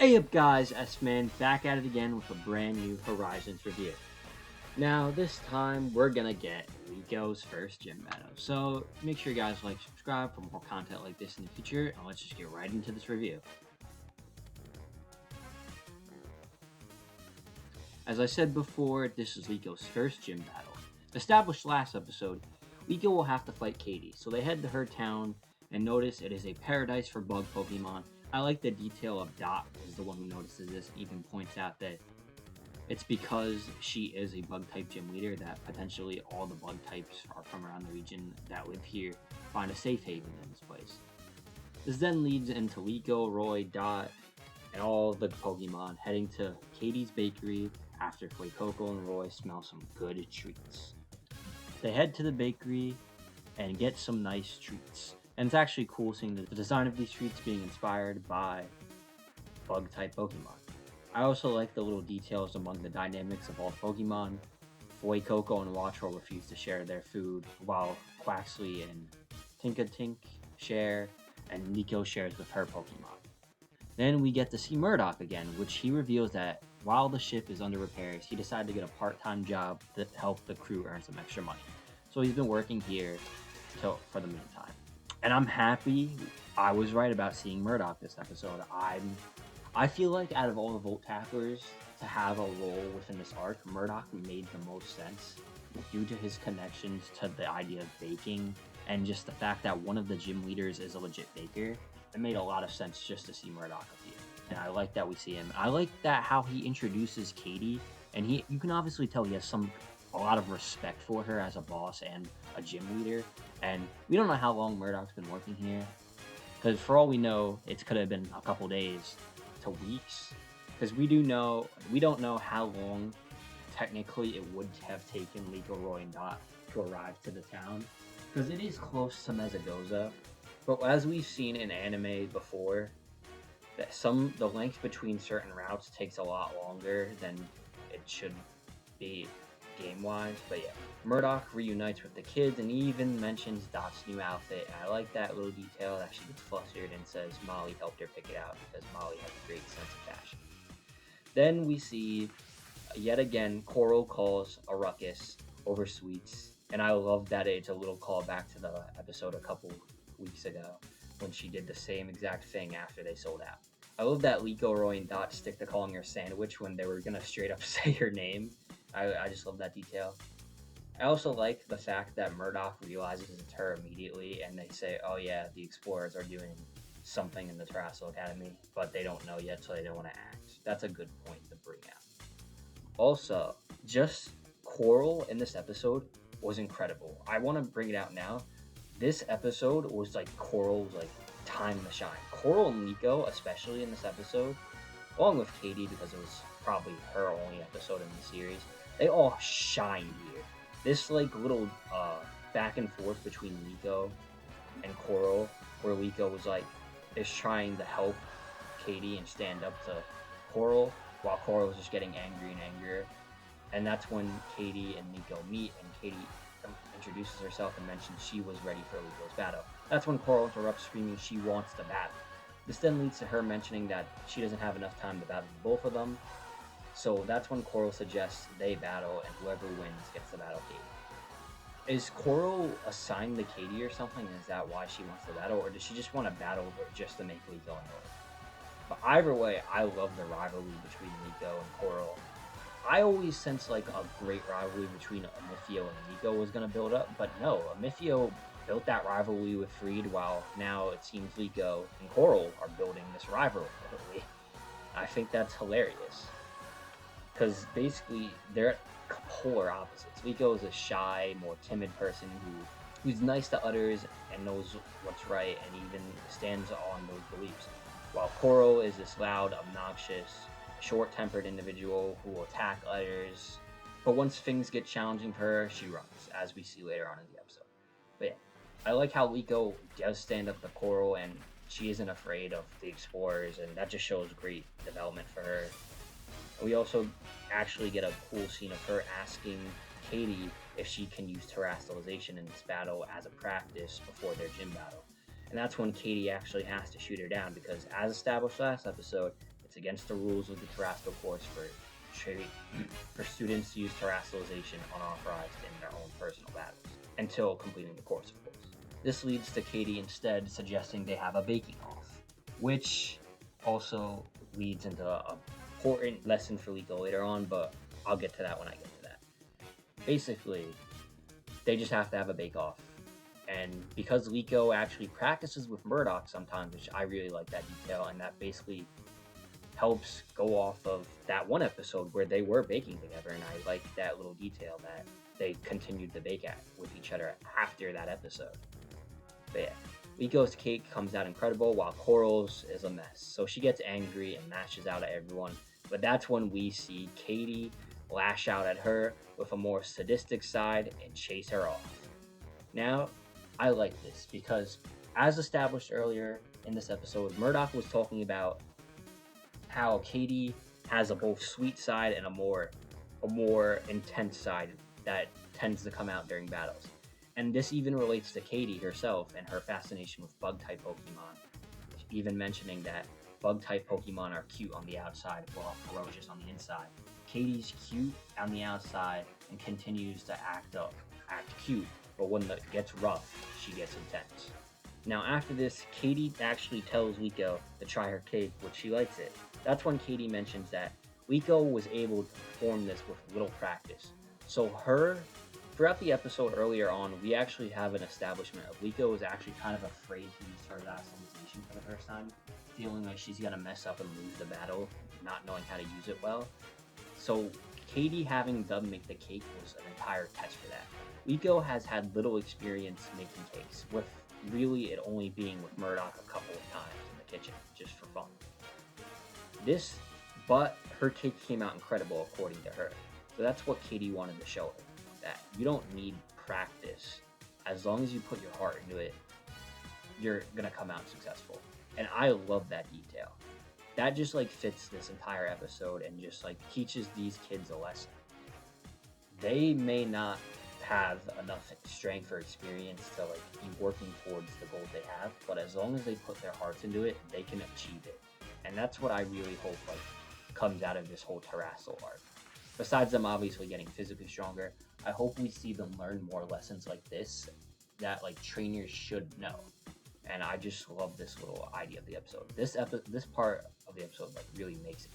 Hey up guys, S-Man back at it again with a brand new Horizons review. Now this time we're gonna get Liko's first gym battle, so make sure you guys like, subscribe for more content like this in the future, and let's just get right into this review. As I said before, this is Liko's first gym battle. Established last episode, Liko will have to fight Katy, so they head to her town and notice it is a paradise for bug Pokemon. I like the detail of Dot is the one who notices this and even points out that it's because she is a bug type gym leader that potentially all the bug types are from around the region that live here find a safe haven in this place. This then leads into Liko, Roy, Dot, and all the Pokemon heading to Katy's bakery after Coco and Roy smell some good treats. They head to the bakery and get some nice treats. And it's actually cool seeing the design of these treats being inspired by bug type Pokemon. I also like the little details among the dynamics of all Pokemon. Coco and Wattrel refuse to share their food, while Quaxley and Tinkatink share, and Liko shares with her Pokemon. Then we get to see Murdoch again, which he reveals that while the ship is under repairs, he decided to get a part-time job to help the crew earn some extra money. So he's been working here for the meantime. And I'm happy I was right about seeing Murdoch this episode. I feel like out of all the Volt Tacklers to have a role within this arc, Murdoch made the most sense due to his connections to the idea of baking and just the fact that one of the gym leaders is a legit baker. It made a lot of sense just to see Murdoch appear. And I like that we see him. I like that how he introduces Katy, and you can obviously tell he has a lot of respect for her as a boss and a gym leader. And we don't know how long Murdoch's been working here, because for all we know, it could have been a couple days to weeks. Because we don't know how long technically it would have taken Liko, Roy, and Dot to arrive to the town, because it is close to Mesagoza. But as we've seen in anime before, that the length between certain routes takes a lot longer than it should be game-wise. But yeah, Murdoch reunites with the kids and he even mentions Dot's new outfit. And I like that little detail that she gets flustered and says Molly helped her pick it out because Molly has a great sense of fashion. Then we see, yet again, Coral calls a ruckus over sweets. And I love that it's a little callback to the episode a couple weeks ago when she did the same exact thing after they sold out. I love that Liko, Roy, and Dot stick to calling her Sandwich when they were gonna straight up say her name. I just love that detail. I also like the fact that Murdoch realizes it's her immediately and they say, oh yeah, the explorers are doing something in the Terastallization Academy, but they don't know yet, so they don't want to act. That's a good point to bring out. Also, just Coral in this episode was incredible. I want to bring it out now. This episode was like Coral's time to shine. Coral and Liko, especially in this episode, along with Katy because it was probably her only episode in the series, they all shine here. This little back and forth between Liko and Coral, where Liko was is trying to help Katy and stand up to Coral, while Coral was just getting angry and angrier. And that's when Katy and Liko meet, and Katy introduces herself and mentions she was ready for Liko's battle. That's when Coral interrupts, screaming she wants to battle. This then leads to her mentioning that she doesn't have enough time to battle both of them. So that's when Coral suggests they battle, and whoever wins gets to battle Katy. Is Coral assigned to Katy or something? Is that why she wants to battle, or does she just want to battle just to make Liko annoyed? But either way, I love the rivalry between Liko and Coral. I always sensed a great rivalry between Amifio and Liko was going to build up, but no, Amifio built that rivalry with Freed, while now it seems Liko and Coral are building this rivalry. I think that's hilarious, because basically they're polar opposites. Liko is a shy, more timid person who's nice to others and knows what's right and even stands on those beliefs, while Coral is this loud, obnoxious, short-tempered individual who will attack others, but once things get challenging for her, she runs, as we see later on in the episode. But yeah, I like how Liko does stand up to Coral, and she isn't afraid of the explorers, and that just shows great development for her. We also actually get a cool scene of her asking Katy if she can use Terastallization in this battle as a practice before their gym battle. And that's when Katy actually has to shoot her down, because as established last episode, it's against the rules of the Terastal course for students to use Terastallization unauthorized in their own personal battles, until completing the course, of course. This leads to Katy instead suggesting they have a baking off, which also leads into an important lesson for Liko later on, but I'll get to that when I get to that. Basically, they just have to have a bake-off. And because Liko actually practices with Murdoch sometimes, which I really like that detail, and that basically helps go off of that one episode where they were baking together, and I like that little detail that they continued to bake at with each other after that episode. But yeah, Liko's cake comes out incredible while Coral's is a mess. So she gets angry and lashes out at everyone, but that's when we see Katy lash out at her with a more sadistic side and chase her off. Now, I like this because, as established earlier in this episode, Murdoch was talking about how Katy has a both sweet side and a more intense side that tends to come out during battles. And this even relates to Katy herself and her fascination with bug-type Pokemon, even mentioning that bug-type Pokemon are cute on the outside while ferocious on the inside. Katy's cute on the outside and continues to act cute, but when it gets rough, she gets intense. Now after this, Katy actually tells Liko to try her cake, which she likes it. That's when Katy mentions that Liko was able to perform this with little practice. So throughout the episode earlier on, we actually have an establishment of Liko was actually kind of afraid to use Terastallization for the first time, feeling like she's gonna mess up and lose the battle, not knowing how to use it well. So Katy having them make the cake was an entire test for that. Liko has had little experience making cakes, with really it only being with Murdoch a couple of times in the kitchen, just for fun. But her cake came out incredible according to her. So that's what Katy wanted to show her, that you don't need practice. As long as you put your heart into it, you're gonna come out successful. And I love that detail. That just fits this entire episode and just teaches these kids a lesson. They may not have enough strength or experience to be working towards the goals they have, but as long as they put their hearts into it, they can achieve it. And that's what I really hope comes out of this whole Terastal arc. Besides them obviously getting physically stronger, I hope we see them learn more lessons like this that trainers should know. And I just love this little idea of the episode. This part of the episode really makes it.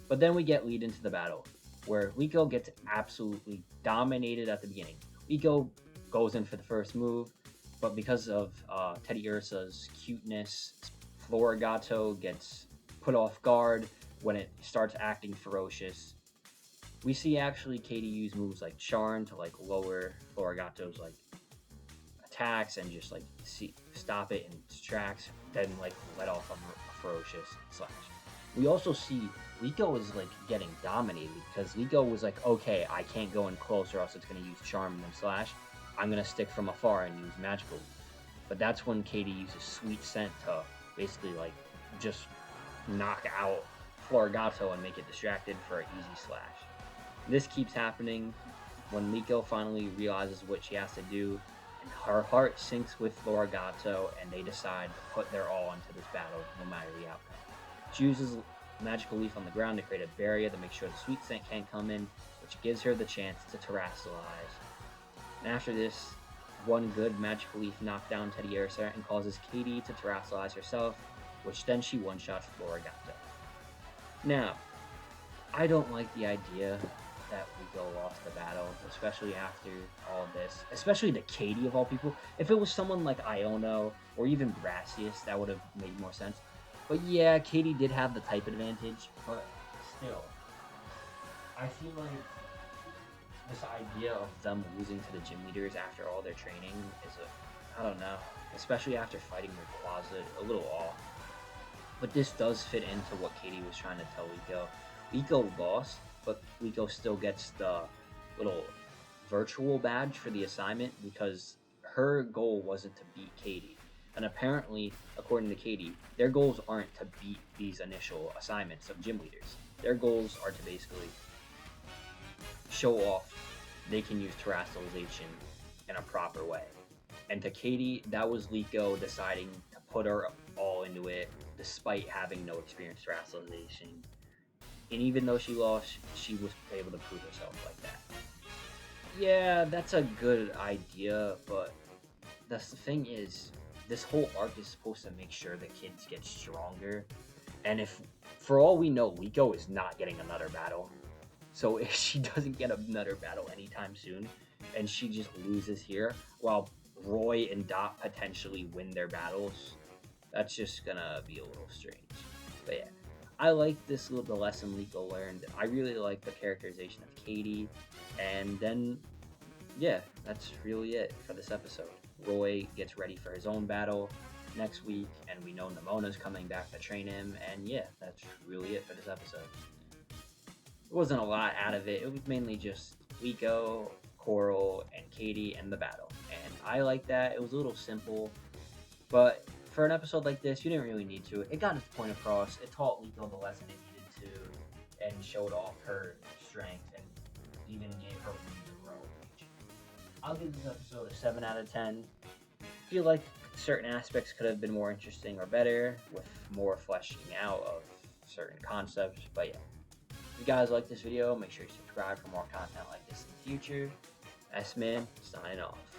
But then we lead into the battle, where Liko gets absolutely dominated at the beginning. Liko goes in for the first move, but because of Teddiursa's cuteness, Florigato gets put off guard when it starts acting ferocious. We see actually Katy use moves like Charm to lower Florigato's attacks and just stop it in its tracks, then let off a ferocious slash. We also see Liko is getting dominated because Liko was okay, I can't go in close or else it's gonna use Charm and then slash. I'm gonna stick from afar and use Magical. But that's when Katy uses Sweet Scent to basically just knock out Florigato and make it distracted for an easy slash. This keeps happening when Liko finally realizes what she has to do, and her heart sinks with Florigato, and they decide to put their all into this battle, no matter the outcome. She uses Magical Leaf on the ground to create a barrier to make sure the Sweet Scent can't come in, which gives her the chance to Terastallize. And after this, one good Magical Leaf knocks down Teddiursa and causes Katy to Terastallize herself, which then she one-shots Florigato. Now, I don't like the idea that Liko lost the battle, especially after all of this, especially to Katy of all people. If it was someone like Iono or even Brassius, that would have made more sense. But yeah, Katy did have the type advantage, but still, I feel this idea of them losing to the gym leaders after all their training is I don't know, especially after fighting Rayquaza, a little off. But this does fit into what Katy was trying to tell Liko. Liko lost, but Liko still gets the little virtual badge for the assignment because her goal wasn't to beat Katy. And apparently, according to Katy, their goals aren't to beat these initial assignments of gym leaders. Their goals are to basically show off they can use Terastallization in a proper way. And to Katy, that was Liko deciding to put her all into it, despite having no experience Terastallization. And even though she lost, she was able to prove herself like that. Yeah, that's a good idea, but the thing is, this whole arc is supposed to make sure the kids get stronger. And if, for all we know, Liko is not getting another battle. So if she doesn't get another battle anytime soon, and she just loses here, while Roy and Dot potentially win their battles, that's just gonna be a little strange. But yeah, I like the lesson Liko learned. I really like the characterization of Katy, and then yeah, that's really it for this episode. Roy gets ready for his own battle next week, and we know Nemona's coming back to train him, and yeah, that's really it for this episode. It wasn't a lot out of it. It was mainly just Liko, Coral, and Katy, and the battle. And I like that. It was a little simple, but for an episode like this, you didn't really need to. It got its point across. It taught Liko the lesson it needed to, and showed off her strength, and even gave her room to grow. I'll give this episode a 7 out of 10. I feel like certain aspects could have been more interesting or better, with more fleshing out of certain concepts, but yeah. If you guys like this video, make sure you subscribe for more content like this in the future. S-Man, signing off.